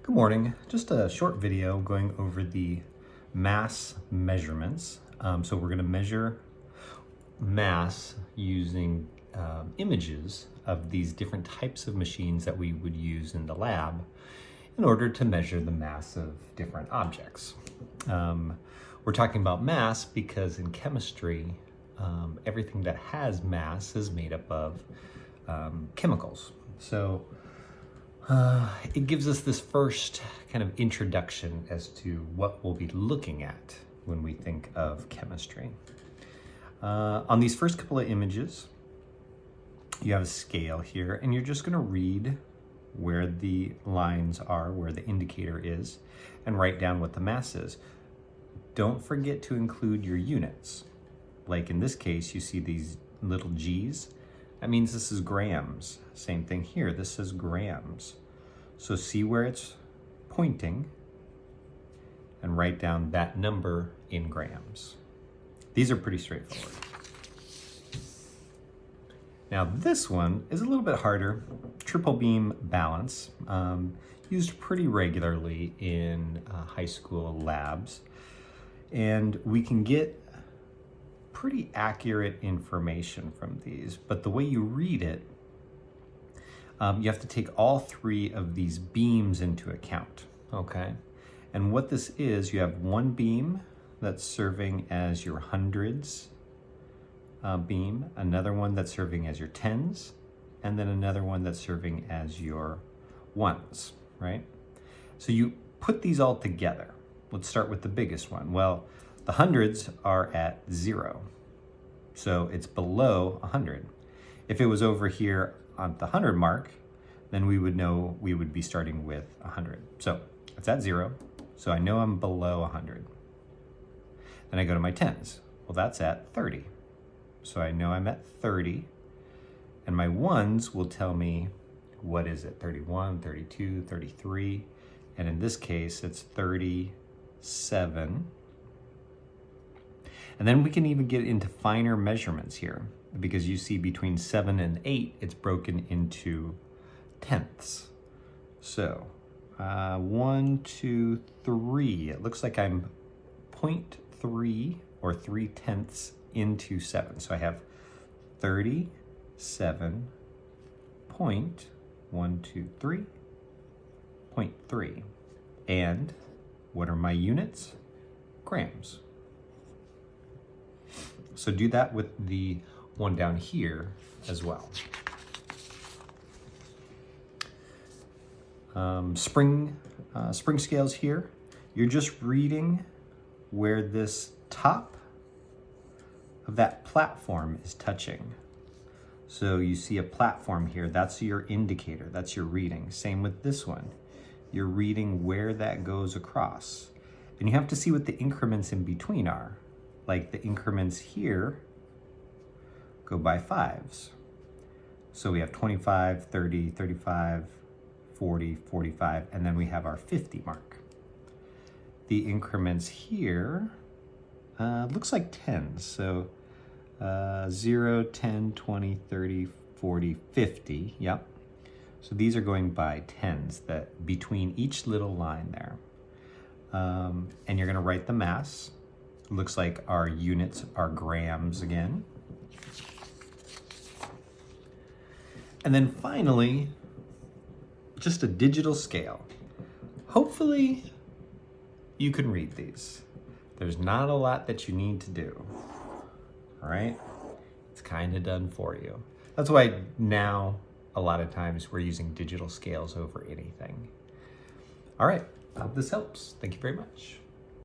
Good morning. Just a short video going over the mass measurements. So we're going to measure mass using images of these different types of machines that we would use in the lab in order to measure the mass of different objects. We're talking about mass because in chemistry, everything that has mass is made up of chemicals. So it gives us this first kind of introduction as to what we'll be looking at when we think of chemistry. On these first couple of images, you have a scale here, and you're just going to read where the lines are, where the indicator is, and write down what the mass is. Don't forget to include your units. Like in this case, you see these little G's. That means this is grams. Same thing here, this is grams. So see where it's pointing and write down that number in grams. These are pretty straightforward. Now this one is a little bit harder. Triple beam balance, used pretty regularly in high school labs. And we can get pretty accurate information from these, but the way you read it, you have to take all three of these beams into account, okay? And what this is, you have one beam that's serving as your hundreds beam, another one that's serving as your tens, and then another one that's serving as your ones, right? So you put these all together. Let's start with the biggest one. Well, the hundreds are at 0, so it's below 100. If it was over here on the 100 mark, then we would know we would be starting with 100. So it's at 0, so I know I'm below 100. Then I go to my tens. Well, that's at 30, so I know I'm at 30. And my ones will tell me, what is it, 31, 32, 33, and in this case, it's 37. And then we can even get into finer measurements here, because you see between 7 and 8, it's broken into tenths. So 1, 2, 3, it looks like I'm 0.3 or 3/10 into 7. So I have 37.123.3. And what are my units? Grams. So do that with the one down here as well. Spring scales here, you're just reading where this top of that platform is touching. So you see a platform here, that's your indicator, that's your reading. Same with this one. You're reading where that goes across. And you have to see what the increments in between are. Like the increments here go by 5s. So we have 25, 30, 35, 40, 45, and then we have our 50 mark. The increments here looks like 10s. So 0, 10, 20, 30, 40, 50, yep. So these are going by 10s that between each little line there. And you're gonna write the mass. Looks like our units are grams again. And then finally, just a digital scale. Hopefully you can read these. There's not a lot that you need to do, all right? It's kind of done for you. That's why now a lot of times we're using digital scales over anything. All right, I hope this helps. Thank you very much.